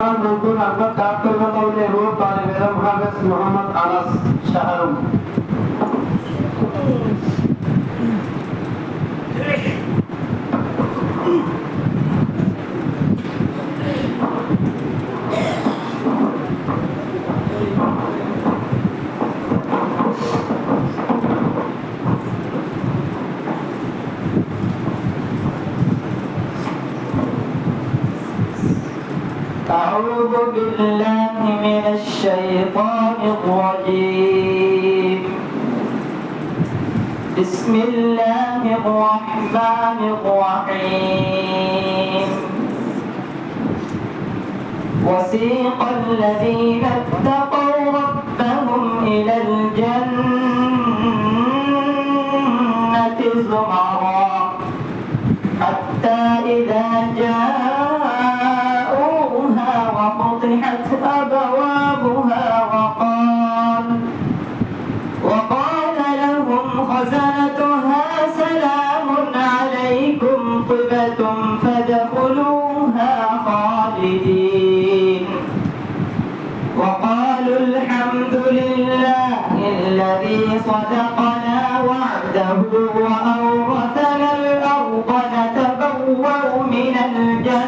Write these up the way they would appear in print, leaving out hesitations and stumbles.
নতুন আমরা কাপড় বদলে রূপ পারে বেরম হাফেজ মোহাম্মদ আনাস শাহরুম أعوذ بالله من الشيطان الرجيم بسم الله الرحمن الرحيم وسيق الذين اتقوا ربهم إلى الجنة زمرا حتى إذا جاءوها وفتحت أبوابها وقال لهم خزنتها سلام عليكم طبتم فادخلوها خالدين وقالوا الحمد لله الذي صدقنا وعده وأورثنا الأرض نتبوأ من الجنة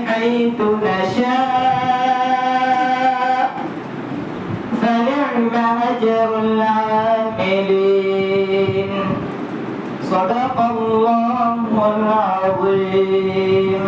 حيث نشاء فنعم أجر العاملين صدق الله العظيم